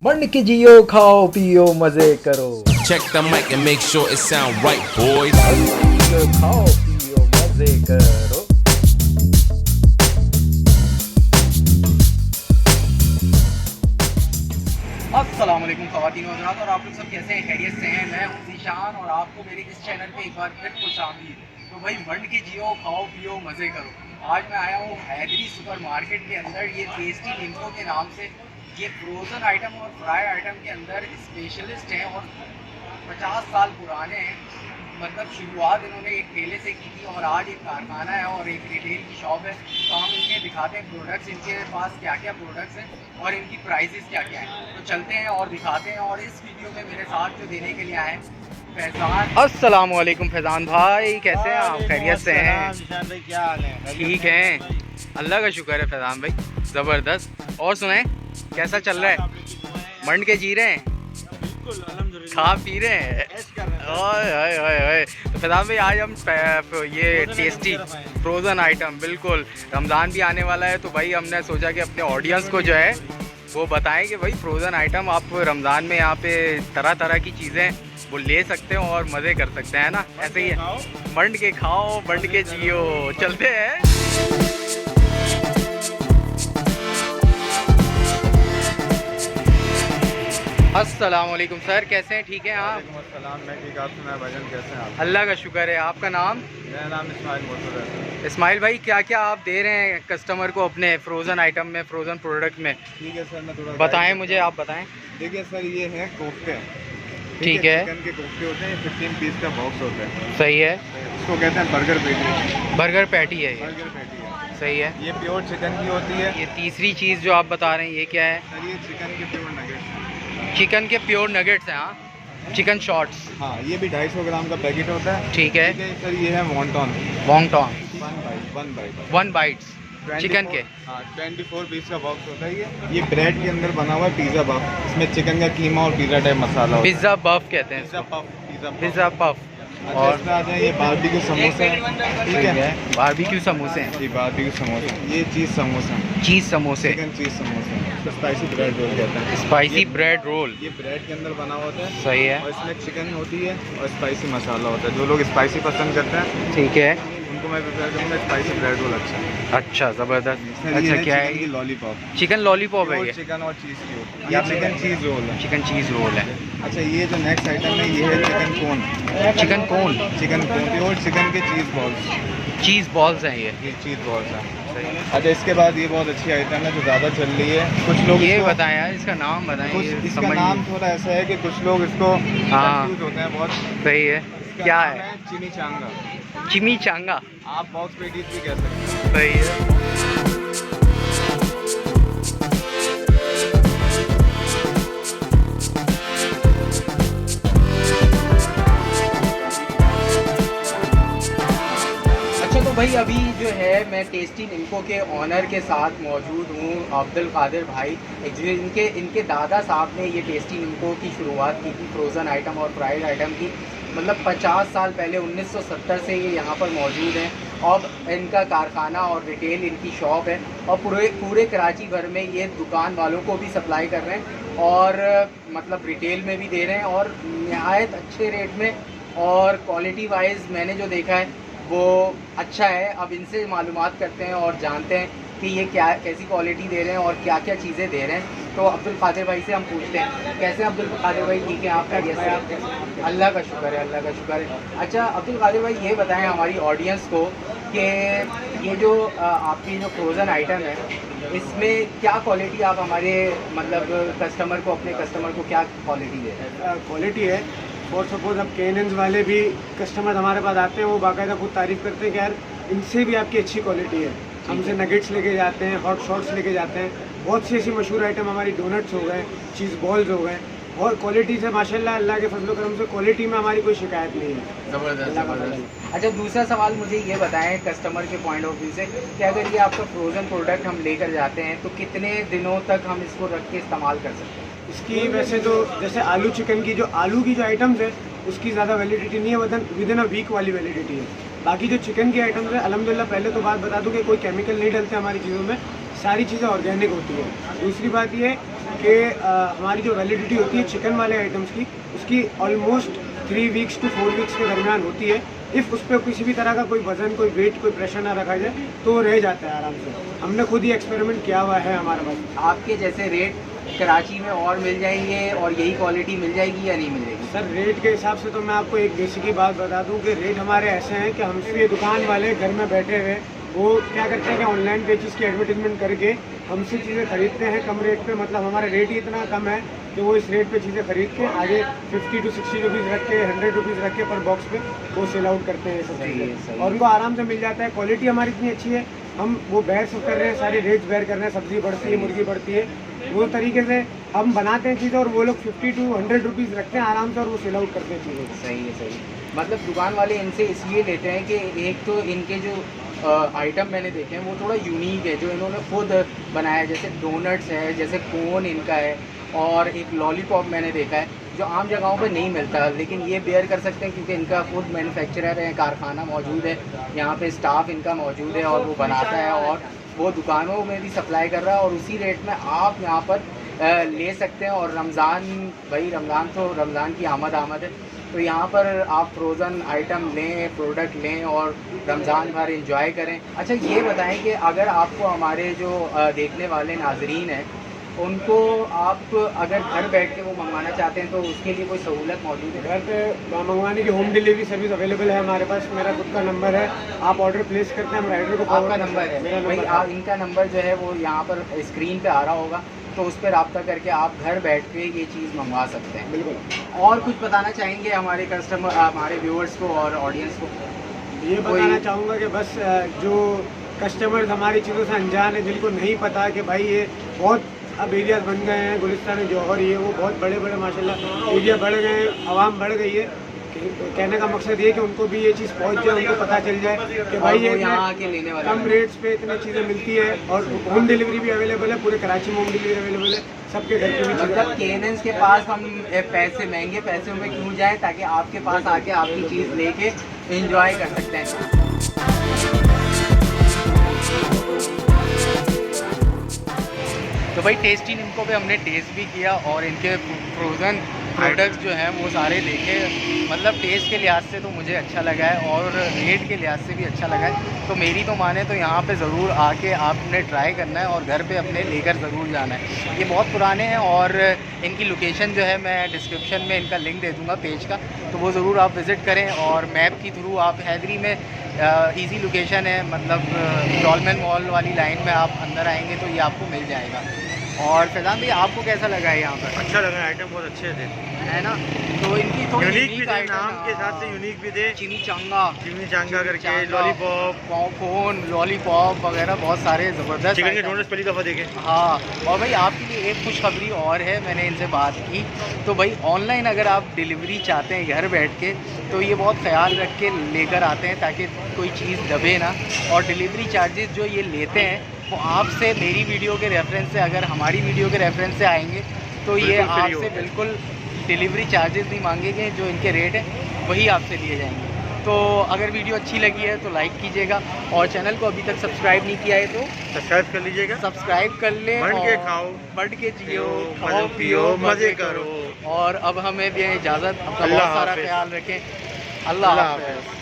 बन के जियो, खाओ पियो मजे करो। Check the mic and make sure it sound right, boys. जियो, खाओ पियो मजे करो। अस्सलाम वालेकुम ख़वातीन व हज़रात, और आप लोग सब कैसे हैं? खैरियत से हैं? मैं हूं ज़ीशान और आपको मेरे इस चैनल पे एक बार फिर खुशामदीद। तो भाई बन के जियो, खाओ पियो मज़े करो। आज मैं आया हूँ हैदरी सुपर मार्केट के अंदर। ये टेस्टी लिंको के नाम से ये फ्रोज़न आइटम और फ्राई आइटम के अंदर स्पेशलिस्ट हैं और 50 साल पुराने हैं। मतलब शुरुआत इन्होंने एक ठेले से की थी और आज एक कारखाना है और एक रिटेल की शॉप है। तो हम इनके दिखाते हैं प्रोडक्ट्स, इनके पास क्या क्या प्रोडक्ट्स हैं और इनकी प्राइसेस क्या क्या हैं। तो चलते हैं और दिखाते हैं। और इस वीडियो में मेरे साथ जो देने के लिए आए हैं फैज़ान। अस्सलाम वालेकुम फैज़ान भाई, कैसे हैं आप? खैरियत से हैं? भाई क्या हाल है? ठीक हैं, अल्लाह का शुक्र है फैज़ान भाई, ज़बरदस्त। और सुनाएं कैसा चल रहा है? मंड के जी रहे हैं, बिल्कुल अल्हम्दुलिल्लाह, खा पी रहे हैं? ऐश कर रहे हैं। ओए ओए ओए ओए। तो फैज़ान भाई आज हम ये टेस्टी फ्रोज़न आइटम, बिल्कुल रमज़ान भी आने वाला है तो भाई हमने सोचा कि अपने ऑडियंस को जो है वो बताएं कि भाई फ्रोज़न आइटम आप रमज़ान में यहाँ पे तरह तरह की चीज़ें वो ले सकते हो और मज़े कर सकते हैं ना। ऐसे ही है, बंड के खाओ बंड के जियो। चलते हैं। अस्सलाम वालेकुम सर, कैसे हैं? ठीक हैं आप? सलाम, मैं ठीक, आप सुनाए भजन कैसे हैं आप? अल्लाह का शुक्र है। आपका नाम? मेरा नाम इस्माइल मोतूर है। इस्माइल भाई, क्या क्या आप दे रहे हैं कस्टमर को अपने फ्रोज़न आइटम में, फ्रोज़न प्रोडक्ट में? ठीक है सर, मैं थोड़ा बताएं मुझे, आप बताएं। देखिए सर, ये है कोफ्ते। ठीक है, चिकन के कोफ्ते होते हैं, 15 पीस का बॉक्स होता है। सही है। इसको कहते हैं बर्गर पैटी। बर्गर पैटी है ये, बर्गर पैटी है, सही है। ये प्योर चिकन की होती है। ये तीसरी चीज़ जो आप बता रहे हैं ये क्या है? सर ये चिकन के प्योर नगेट्स। चिकन के प्योर नगेट्स हैं, हाँ, चिकन शॉर्ट्स। हाँ, ये भी 250 ग्राम का पैकेट होता है। ठीक है। सर ये है वॉन्टॉन। वॉन्टॉन 1 1 बाइट्स चिकन के। हाँ, 24 पीस का बॉक्स होता है ये ब्रेड के अंदर बना हुआ है पिज़्ज़ा बफ। इसमें चिकन का कीमा और पिज़्ज़ा टाइप मसाला होता है। पिज़्ज़ा बफ कहते हैं पिज़्ज़ा इसको। Puff, pizza puff. अच्छा, और इसमें आ जाए ये बारबेक्यू समोसा है। ठीक है, बारबेक्यू समोसे हैं, ये बारबेक्यू समोसा, ये चीज़ समोसा, चीज़ समोसे, चिकन चीज़ समोसा, स्पाइसी ब्रेड रोल कहते हैं। स्पाइसी ये- ब्रेड रोल। ये ब्रेड के अंदर बना होता है। सही है, और इसमें चिकन होती है और स्पाइसी मसाला होता है। जो लोग स्पाइसी पसंद करते हैं ठीक है। उनको मैं प्रेफर करूँगा स्पाइसी ब्रेड रोल अच्छा है। अच्छा, ज़बरदस्त। सर, ये अच्छा, क्या है चिकन की ये? लॉलीपॉप, चिकन लॉलीपॉप है ये? चिकन और चीज़ की होती है। या ये चिकन चीज़ रोल है। चिकन चीज़ रोल है। अच्छा, ये जो नेक्स्ट आइटम है ये है चिकन कोन। चिकन कोन, चिकन कोन प्योर चिकन के चीज़ बॉल्स। चीज़ बॉल्स हैं ये। ये चीज़ बॉल्स हैं। सही। अच्छा, इसके बाद ये बहुत अच्छी आइटम है जो ज़्यादा चल रही है। कुछ लोग ये इसको- बताएं यार, इसका नाम बताएं। कुछ ये इसका समझ नाम थोड़ा ऐसा है कि कुछ लोग इसको हाँ। confuse होते हैं बहुत। सही है। इसका क्या नाम है? चिमीचांगा। चिमीचांगा। आप बॉक्स पेटीज भी कह सकते हैं। सही है। अच्छा, तो भाई अभी जो है मैं टेस्टी लिंको के ऑनर के साथ मौजूद हूँ, अब्दुल कादिर भाई। जो इनके दादा साहब ने ये टेस्टी लिंको की शुरुआत की थी फ्रोज़न आइटम और फ्राइड आइटम की। मतलब 50 साल पहले 1970 से ये यहाँ पर मौजूद हैं। अब इनका कारखाना और रिटेल इनकी शॉप है और पूरे कराची भर में ये दुकान वालों को भी सप्लाई कर रहे हैं और मतलब रिटेल में भी दे रहे हैं और नहायत अच्छे रेट में। और क्वालिटी वाइज मैंने जो देखा है वो अच्छा है। अब इनसे मालूमात करते हैं और जानते हैं कि ये क्या कैसी क्वालिटी दे रहे हैं और क्या क्या चीज़ें दे रहे हैं। तो अब्दुल कादिर भाई से हम पूछते हैं। कैसे हैं अब्दुल कादिर भाई? ठीक है, आप खैरियत से? अल्लाह का शुक्र है, अल्लाह का शुक्र है। अच्छा अब्दुल कादिर भाई, ये बताएं हमारी ऑडियंस को कि ये जो आपकी जो फ्रोज़न आइटम है इसमें क्या क्वालिटी आप हमारे मतलब कस्टमर को, अपने कस्टमर को क्या क्वालिटी दे रहे हैं? क्वालिटी है। फॉर सपोज अब केनेंस वाले भी कस्टमर हमारे पास आते हैं, वो बाकायदा खुद तारीफ़ करते हैं कि यार इनसे भी आपकी अच्छी क्वालिटी है। हमसे नगेट्स लेके जाते हैं, हॉट शॉट्स लेके जाते हैं। बहुत सी ऐसी मशहूर आइटम हमारी डोनट्स हो गए, चीज़ बॉल्स हो गए, और क्वालिटी से माशाल्लाह अल्लाह के फजल करम से क्वालिटी में हमारी कोई शिकायत नहीं है। ज़बरदस्त, ज़बरदस्त। अच्छा, दूसरा सवाल मुझे ये बताएं कस्टमर के पॉइंट ऑफ व्यू से कि अगर ये आपका फ्रोज़न प्रोडक्ट हम लेकर जाते हैं तो कितने दिनों तक हम इसको रख के इस्तेमाल कर सकते हैं? इसकी वैसे तो जैसे आलू चिकन की जो आलू की जो आइटम्स है उसकी ज़्यादा वैलिडिटी नहीं है, विद इन अ वीक वाली वैलिडिटी है। बाकी जो चिकन की आइटम्स है अल्हम्दुलिल्लाह, पहले तो बात बता दूं कि कोई केमिकल नहीं डलते हमारी चीज़ों में, सारी चीज़ें ऑर्गेनिक होती है। दूसरी बात ये कि कि हमारी जो वैलिडिटी होती है चिकन वाले आइटम्स की, उसकी ऑलमोस्ट 3 वीक्स टू 4 वीक्स के दरमियान होती है। इफ़ उस पर किसी भी तरह का कोई वजन, कोई वेट, कोई प्रेशर ना रखा जाए तो रह जाता है आराम से। हमने खुद ही एक्सपेरिमेंट किया हुआ है हमारे पास। आपके जैसे रेट कराची में और मिल जाएंगे और यही क्वालिटी मिल जाएगी या नहीं मिल जाएगी? सर रेट के हिसाब से तो मैं आपको एक बेसिक ही बात बता दूं कि रेट हमारे ऐसे हैं कि हमसे ये दुकान वाले घर में बैठे हुए वो क्या करते हैं कि ऑनलाइन पेजेस की एडवर्टीजमेंट करके हमसे चीज़ें खरीदते हैं कम रेट पे। मतलब हमारा रेट ही इतना कम है कि वो इस रेट पे चीज़ें खरीद के आगे 50 to 60 रुपीज़ रख के 100 रुपीज़ रख के पर बॉक्स पे वो सेल आउट करते हैं ये सब सही है, चीज़ें, सही और उनको आराम से मिल जाता है। क्वालिटी हमारी इतनी अच्छी है, हम वो बेयर कर रहे हैं, सारे रेट्स बेयर कर रहे हैं, सब्जी बढ़ती है, मुर्गी बढ़ती है, वो तरीके से हम बनाते हैं चीज़ें और वो लोग 50 to 100 रुपीज़ रखते हैं आराम से और वो सेल आउट करते हैं चीज़ें। सही है, सही है। मतलब दुकान वाले इनसे इसलिए लेते हैं कि एक तो इनके जो आइटम मैंने देखे हैं वो थोड़ा यूनिक है, जो इन्होंने खुद बनाया है। जैसे डोनट्स है, जैसे कोन इनका है, और एक लॉलीपॉप मैंने देखा है जो आम जगहों पे नहीं मिलता, लेकिन ये बेयर कर सकते हैं क्योंकि इनका खुद मैन्युफैक्चरर है, कारखाना मौजूद है, यहाँ पे स्टाफ इनका मौजूद है और वो बनाता है और वो दुकानों में भी सप्लाई कर रहा है और उसी रेट में आप यहाँ पर ले सकते हैं। और रमज़ान तो रमज़ान की आमद है, तो यहाँ पर आप फ्रोज़न आइटम लें, प्रोडक्ट लें और रमज़ान भर इंजॉय करें। अच्छा ये बताएं कि अगर आपको हमारे जो देखने वाले नाजरीन हैं उनको आप अगर घर बैठ के वो मंगवाना चाहते हैं तो उसके लिए कोई सहूलत मौजूद है? घर पे मंगवाने की होम डिलीवरी सर्विस अवेलेबल है हमारे पास। मेरा खुद का नंबर है, आप ऑर्डर प्लेस करते हैं, हम राइडर को आपका नंबर है? मेरा भाई नंबर इनका नंबर जो है वो यहाँ पर स्क्रीन पे आ रहा होगा, तो उस पर रब्ता करके आप घर बैठ के ये चीज़ मंगवा सकते हैं। बिल्कुल। और कुछ बताना चाहेंगे हमारे कस्टमर, हमारे व्यूअर्स को और ऑडियंस को? ये बताना चाहूँगा कि बस जो कस्टमर्स हमारी चीज़ों से अनजान है, जिनको नहीं पता कि भाई ये बहुत अब एरियाज बन गए हैं, गुलिस्तान जौहर ये वो बहुत बड़े बड़े माशाल्लाह एरिया बढ़ गए हैं, आवाम बढ़ गई है। कहने का मकसद ये कि उनको भी ये चीज़ पहुंच जाए, उनको पता चल जाए कि भाई ये यहाँ आके लेने वाले कम रेट्स पे इतनी चीज़ें मिलती है और होम डिलीवरी भी अवेलेबल है, पूरे कराची में होम डिलीवरी अवेलेबल है, सबके घर पे भी मतलब केनेंस के पास हम पैसे महंगे पैसों में क्यों जाएं, ताकि आपके पास आके आपकी चीज़ लेके एंजॉय कर सकते हैं। तो भाई टेस्टी निम्को पे हमने टेस्ट भी किया और इनके फ्रोज़न प्रोडक्ट्स जो हैं वो सारे देखे। मतलब टेस्ट के लिहाज से तो मुझे अच्छा लगा है और रेट के लिहाज से भी अच्छा लगा है। तो मेरी तो माने तो यहाँ पे ज़रूर आके आपने ट्राई करना है और घर पे अपने लेकर ज़रूर जाना है। ये बहुत पुराने हैं और इनकी लोकेशन जो है मैं डिस्क्रिप्शन में इनका लिंक दे दूँगा पेज का, तो वो ज़रूर आप विज़िट करें। और मैप के थ्रू आप हैदरी में ईजी लोकेशन है, मतलब डॉलमेन मॉल वाली लाइन में आप अंदर आएंगे तो ये आपको मिल जाएगा। और फैज़ान भाई आपको कैसा लगा है यहाँ पर? अच्छा लगा, आइटम बहुत अच्छे थे, है ना? तो इनकी थोड़ी यूनिक भी थे, item नाम है। के हिसाब से यूनिक भी थे। चीनी चांगा, चिमनी चांगा करके, लॉलीपॉप, पॉपकॉर्न, लॉलीपॉप वगैरह बहुत सारे ज़बरदस्त चिकन के item। डोनट्स पहली दफ़ा देखे। हाँ, और भाई आपके लिए एक खुशखबरी और है, मैंने इनसे बात की तो भाई ऑनलाइन अगर आप डिलीवरी चाहते हैं घर बैठ के तो ये बहुत ख्याल रख के लेकर आते हैं ताकि कोई चीज़ दबे ना। और डिलीवरी चार्जेस जो ये लेते हैं वो आपसे मेरी वीडियो के रेफरेंस से, अगर हमारी वीडियो के रेफरेंस से आएंगे तो ये बिल्कुल फ्री आपसे हो। बिल्कुल डिलीवरी चार्जेस नहीं मांगेंगे, जो इनके रेट हैं वही आपसे लिए जाएंगे। तो अगर वीडियो अच्छी लगी है तो लाइक कीजिएगा और चैनल को अभी तक सब्सक्राइब नहीं किया है तो सब्सक्राइब कर लीजिएगा। सब्सक्राइब कर लें। बढ़ के और खाओ, बढ़ के जियो, मजे खाओ पियो, मजे करो। और अब हमें भी इजाज़त, अपना अल्लाह बहुत सारा हाफ़िज़। ख्याल रखें। अल्लाह हाफ़िज़।